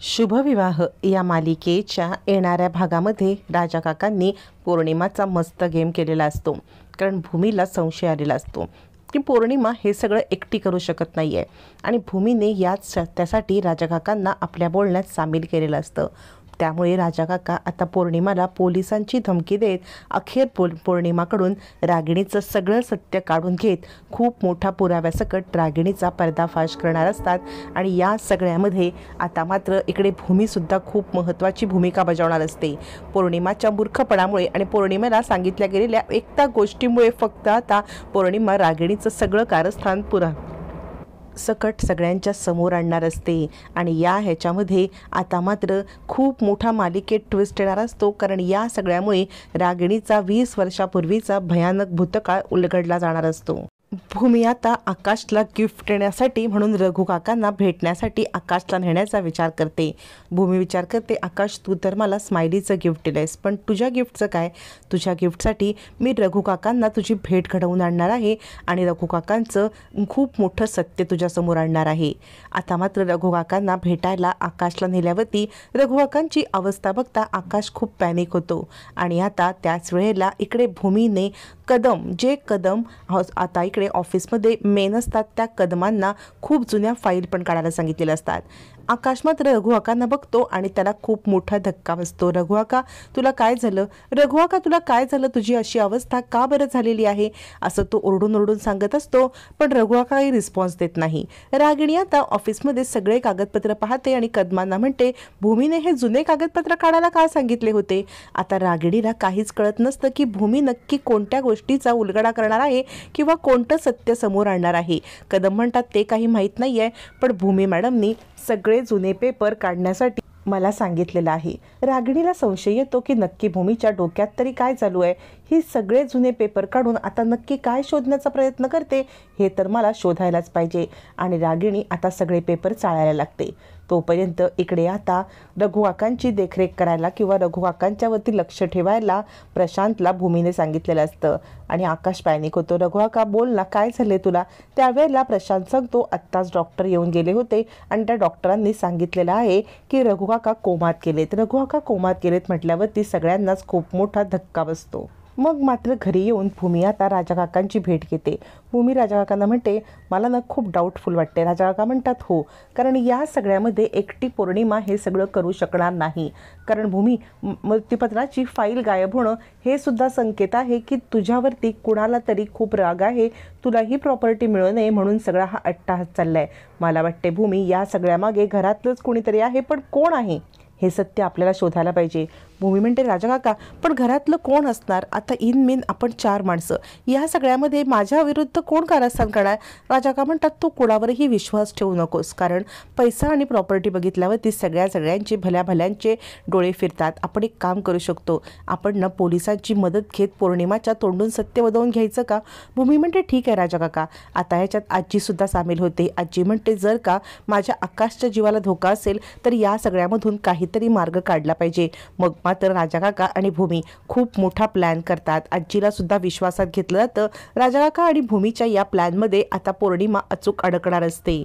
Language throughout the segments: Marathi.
शुभविवाह या मालिकेच्या येणाऱ्या भागामध्ये राजा काकांनी पौर्णिमाचा मस्त गेम केलेला असतो. कारण भूमीला संशय आलेला असतो की पौर्णिमा हे सगळं एकटी करू शकत नाही आहे आणि भूमीने त्यासाठी राजा काकांना आपल्या बोलण्यात सामील केलेलं असतं. त्यामुळे राजा काका आता पौर्णिमाला पोलिसांची धमकी देत अखेर पौर्णिमाकडून रागिणीचं सगळं सत्य काढून घेत खूप मोठा पुराव्यासकट रागिणीचा पर्दाफाश करणार असतात. आणि या सगळ्यामध्ये आता मात्र इकडे भूमीसुद्धा खूप महत्त्वाची भूमिका बजावणार असते. पौर्णिमाच्या मूर्खपणामुळे आणि पौर्णिमेला सांगितल्या गेलेल्या एकता गोष्टीमुळे फक्त आता पौर्णिमा रागिणीचं सगळं कारस्थान सकट सगळ्यांच्या समोर आणणार असते. आणि ह्याच्यामध्ये आता मात्र खूप मोठा मालिकेत ट्विस्ट येणार असतो. कारण या सगळ्यामुळे रागिणीचा 20 वर्षापूर्वीचा भयानक भूतकाळ उलगडला जाणार असतो. भूमी आता आकाशला गिफ्ट देण्यासाठी म्हणून रघु काकांना भेटण्यासाठी आकाशला नेण्याचा विचार करते. भूमी विचार करते, आकाश तू तर मला स्माइलीचं गिफ्ट दिलंयस, पण तुझ्या गिफ्टचं काय? तुझ्या गिफ्टसाठी मी रघु काकांना तुझी भेट घडवून आणणार आहे आणि रघु काकांचं खूप मोठं सत्य तुझ्यासमोर आणणार आहे. आता मात्र रघु काकांना भेटायला आकाशला नेल्यावरती रघु काकांची अवस्था बघता आकाश खूप पॅनिक होतो. आणि आता त्याच वेळेला इकडे भूमीने कदम आता इकडे ऑफिसमध्ये मेन असतात त्या कदमांना खूप जुन्या फाईल पण काढायला सांगितलेल्या असतात. आकाश मात्र रघु काकांना बघतो आणि त्याला खूप मोठा धक्का बसतो. रघु काका तुला काय झालं? रघु काका तुला काय झालं? तुझी अशी अवस्था का बरं झालेली आहे? असं तो ओरडून सांगत असतो. पण रघु काका काही रिस्पॉन्स देत नाही. रागिणी आता ऑफिसमध्ये सगळे कागदपत्र पाहते आणि कदमांना म्हणते, भूमीने हे जुने कागदपत्र काढायला का सांगितले होते? आता रागिणीला काहीच कळत नसतं की भूमी नक्की कोणत्या गोष्टीचा उलगडा करणार आहे किंवा कोणतं सत्य समोर आणणार आहे. कदम म्हणतात ते काही माहीत नाही आहे, पण भूमी मॅडमनी सगळे जुने पेपर काढण्यासाठी मला सांगितलेलं आहे. रागिणीला संशय येतो की नक्की भूमीच्या डोक्यात तरी काय चालू आहे. ही सगळे जुने पेपर काढून आता नक्की काय शोधण्याचा प्रयत्न करते हे तर मला शोधायलाच पाहिजे. आणि रागिणी आता सगळे पेपर चाळायला लागते. तोपर्यंत इकडे आता रघु काकांची देखरेख करायला किंवा रघु काकांच्यावरती लक्ष ठेवायला प्रशांतला भूमीने सांगितलेलं असतं. आणि आकाश पॅनिक होतो. रघु काका बोल ना, काय झाले तुला? त्यावेळेला प्रशांत सांगतो, आत्ताच डॉक्टर येऊन गेले होते आणि त्या डॉक्टरांनी सांगितलेलं आहे की रघु काका कोमात गेलेत. रघु काका कोमात गेलेत म्हटल्यावरती सगळ्यांनाच खूप मोठा धक्का बसतो. मग मात्र घरी येऊन भूमी आता राजा काकांची भेट घेते. भूमी राजा काकांना म्हणते, मला ना खूप डाऊटफुल वाटते. राजा काका म्हणतात, हो, कारण या सगळ्यामध्ये एकटी पौर्णिमा हे सगळं करू शकणार नाही. कारण भूमी मृत्यूपत्राची फाईल गायब होणं हे सुद्धा संकेत आहे की तुझ्यावरती कुणाला तरी खूप राग आहे. तुला ही प्रॉपर्टी मिळू नये म्हणून सगळा हा अट्टाहास चाललाय. मला वाटते भूमी या सगळ्यामागे घरातलंच कोणीतरी आहे, पण कोण आहे हे सत्य आपल्याला शोधायला पाहिजे. भूमी म्हणते, राजा काका पण घरातलं कोण असणार? आता इन आपण 4 माणसं, या सगळ्यामध्ये माझ्या विरुद्ध कोण कारस्थान करणार? राजा काका म्हणतात, तू कोणावरही विश्वास ठेवू नकोस, कारण पैसा आणि प्रॉपर्टी बघितल्यावरती सगळ्यांचे भल्यांचे डोळे फिरतात. आपण एक काम करू शकतो, आपण ना पोलिसांची मदत घेत पौर्णिमाच्या तोंडून सत्य वदवून घ्यायचं का? भूमी म्हणते, ठीक आहे राजा काका. आता ह्याच्यात आजीसुद्धा सामील होते. आजी म्हणते, जर का माझ्या आकाशच्या जीवाला धोका असेल तर या सगळ्यामधून काहीतरी मार्ग काढला पाहिजे. मग मात्र राजा काका आणि भूमी खूप मोठा प्लॅन करतात. आजीला सुद्धा विश्वासात घेतलं जातं. राजा काका आणि भूमीच्या या प्लॅनमध्ये आता पौर्णिमा अचूक अडकणार असते.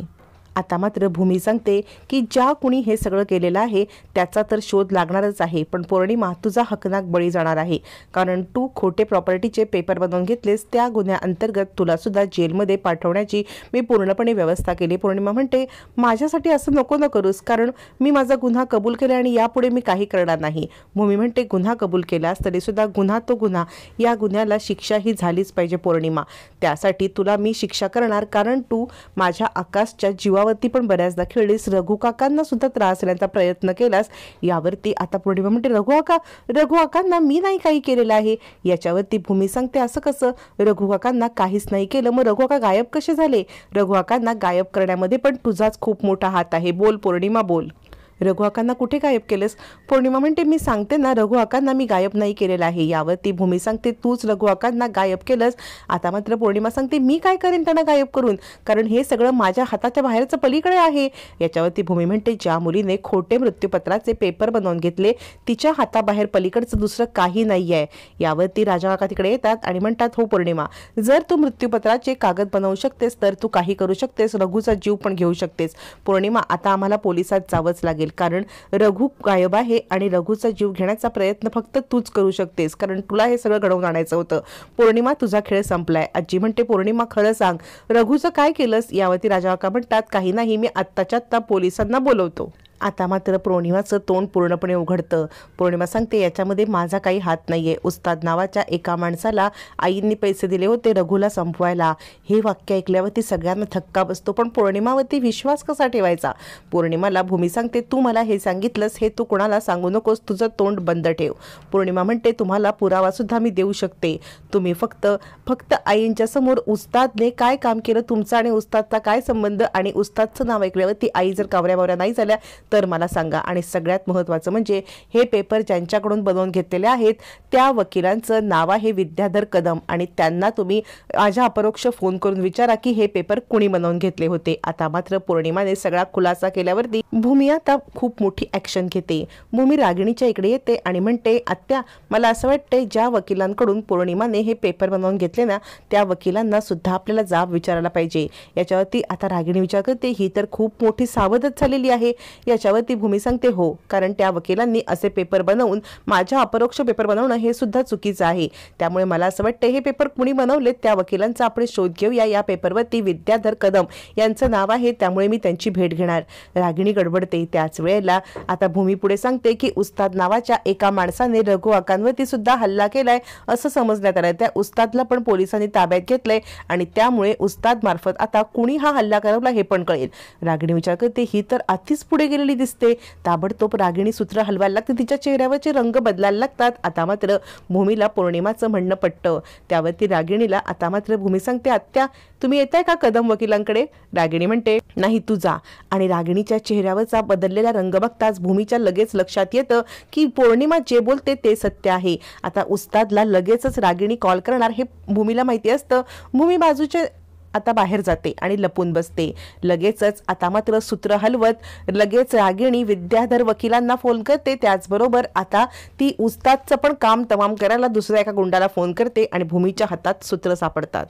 आता मात्र भूमी सांगते की ज्या कुणी हे सगळं केलेलं आहे त्याचा तर शोध लागणारच आहे, पण पौर्णिमा तुझा हकनाक बळी जाणार आहे. कारण तू खोटे प्रॉपर्टीचे पेपर बनवून घेतलेस, त्या गुन्ह्याअंतर्गत तुला सुद्धा जेलमध्ये पाठवण्याची मी पूर्णपणे व्यवस्था केली. पौर्णिमा म्हणते, माझ्यासाठी असं नको न करूस, कारण मी माझा गुन्हा कबूल केला आणि यापुढे मी काही करणार नाही. भूमी म्हणते, गुन्हा कबूल केलास तरी सुद्धा गुन्हा तो गुन्हा, या गुन्ह्याला शिक्षा ही झालीच पाहिजे पौर्णिमा. त्यासाठी तुला मी शिक्षा करणार, कारण तू माझ्या आकाशच्या जीवावरती पण बऱ्याचदा खेळलीस, रघु काकांना सुद्धा त्रास देण्याचा प्रयत्न केलास. यावरती आता पौर्णिमा म्हणते, रघु काकांना मी नाही काही केलेलं आहे. याच्यावरती भूमी सांगते, असं कसं? रघु काकांना काहीच नाही केलं, मग रघु काका गायब कसे झाले? रघु काकांना गायब करण्यामध्ये पण तुझाच खूप मोठा हात आहे. बोल पौर्णिमा, बोल. रघु काकांना कुठे गायब केलंस? पौर्णिमा म्हणते, मी सांगते ना, रघु काकांना मी गायब नाही केलेलं आहे. यावरती भूमी सांगते, तूच रघु काकांना गायब केलंस. आता मात्र पौर्णिमा सांगते, मी काय करेन त्यांना गायब करून, कारण हे सगळं माझ्या हाताच्या बाहेरचं पलीकडे आहे. याच्यावरती भूमी म्हणते, ज्या मुलीने खोटे मृत्यूपत्राचे पेपर बनवून घेतले तिच्या हाताबाहेर पलीकडचं दुसरं काही नाही आहे. यावरती राजा काका तिकडे येतात आणि म्हणतात, हो पौर्णिमा, जर तू मृत्यूपत्राचे कागद बनवू शकतेस तर तू काही करू शकतेस, रघुचा जीव पण घेऊ शकतेस. पौर्णिमा, आता आम्हाला पोलिसात जावंच लागेल, कारण रघु गायब आहे आणि रघुचा जीव घेण्याचा प्रयत्न फक्त तूच करू शकतेस, कारण तुला हे सगळं घडवून आणायचं होतं. पौर्णिमा, तुझा खेळ संपलाय. आजी म्हणते, पौर्णिमा खरं सांग, रघुचं काय केलंस? यावरती राजाकाका म्हणतात, काही नाही, मी आत्ताच्या आत्ता पोलिसांना बोलवतो. आता मात्र पौर्णिमाचं तोंड पूर्णपणे उघडतं. पौर्णिमा सांगते, याच्यामध्ये माझा काही हात नाहीये. उस्ताद नावाच्या एका माणसाला आईंनी पैसे दिले होते रघुला संपवायला. हे वाक्य ऐकल्यावरती सगळ्यांना धक्का बसतो, पण पौर्णिमावरती विश्वास कसा ठेवायचा? पौर्णिमाला भूमी सांगते, तू मला हे सांगितलंस हे तू कोणाला सांगू नकोस, तुझं तोंड बंद ठेव. पौर्णिमा म्हणते, तुम्हाला पुरावा सुद्धा मी देऊ शकते. तुम्ही फक्त आईंच्या समोर उस्तादने काय काम केलं, तुमचा आणि उस्तादचा काय संबंध, आणि उस्तादचं नाव ऐकल्यावरती आई जर कावऱ्या नाही झाल्या तर मला सांगा. आणि सगळ्यात महत्त्वाचं म्हणजे हे पेपर ज्यांच्याकडून बनवून घेतलेले आहेत त्या वकिलांचं नाव आहे विद्याधर कदम, आणि त्यांना तुम्ही माझ्या अपरोक्ष फोन करून विचारा की हे पेपर कुणी बनवून घेतले होते. आता मात्र पौर्णिमाने सगळा खुलासा केल्यावरती भूमी आता खूप मोठी ॲक्शन घेते. भूमी रागिणीच्या इकडे येते आणि म्हणते, आत्या, मला असं वाटतंय ज्या वकिलांकडून पौर्णिमाने हे पेपर बनवून घेतले ना त्या वकिलांना सुद्धा आपल्याला जाब विचारायला पाहिजे. याच्यावरती आता रागिणी विचार करते, ही तर खूप मोठी सावधच झालेली आहे. याच्यावरती भूमी सांगते, हो, कारण त्या वकिलांनी असे पेपर बनवून माझ्या अपरोक्ष पेपर बनवणं हे सुद्धा चुकीचं आहे. त्यामुळे मला असं वाटतं हे पेपर कुणी बनवले त्या वकिलांचा आपण शोध घेऊया. या पेपरवरती विद्याधर कदम यांचं नाव आहे, त्यामुळे मी त्यांची भेट घेणार. रागिणी गडबडते. त्याच वेळेला आता भूमी पुढे सांगते की उस्ताद नावाच्या एका माणसाने रघु आकांवरती सुद्धा हल्ला केलाय असं समजण्यात आलं. त्या उस्तादला पण पोलिसांनी ताब्यात घेतलंय आणि त्यामुळे उस्ताद मार्फत आता कुणी हा हल्ला करवला हे पण कळेल. रागिणी विचार करते, ही तर आधीच पुढे गेलेली दिसते. ताबडतोब रागिणी सूत्र हलवायला लागते, तिच्या चेहऱ्यावरचे रंग बदलायला लागतात. आता मात्र भूमीला पौर्णिमाचं म्हणणं पटतं. त्यावरती रागिणीला आता मात्र भूमी सांगते, आत्या, तुम्ही येताय का कदम वकिलांकडे? रागिणी म्हणते, नाही, तू जा. आणि रागिणीच्या चेहऱ्यावरचा बदललेला रंग बघताच भूमीच्या लगेच लक्षात येतं की पौर्णिमा जे बोलते ते सत्य आहे. आता उस्तादला लगेचच रागिणी कॉल करणार हे भूमीला माहिती असतं. भूमी बाजूचे आता बाहेर जाते आणि लपून बसते. लगेचच आता मात्र सूत्र हलवत लगेच रागिणी विद्याधर वकिलांना फोन करते. त्याचबरोबर आता ती उस्तादचं पण काम तमाम करायला दुसऱ्या एका गुंडाला फोन करते आणि भूमीच्या हातात सूत्र सापडतात.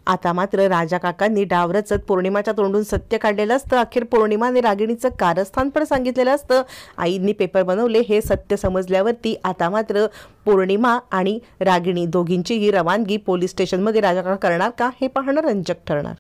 आता मात्र राजा काकांनी डाव रचत पौर्णिमाच्या तोंडून सत्य काढलेलं असतं. अखेर पौर्णिमाने रागिणीचं कारस्थान पण सांगितलेलं असतं. आईंनी पेपर बनवले हे सत्य समजल्यावरती आता मात्र पौर्णिमा आणि रागिणी दोघींचीही रवानगी पोलीस स्टेशनमध्ये राजा काका करणार का हे पाहणं रंजक ठरणार.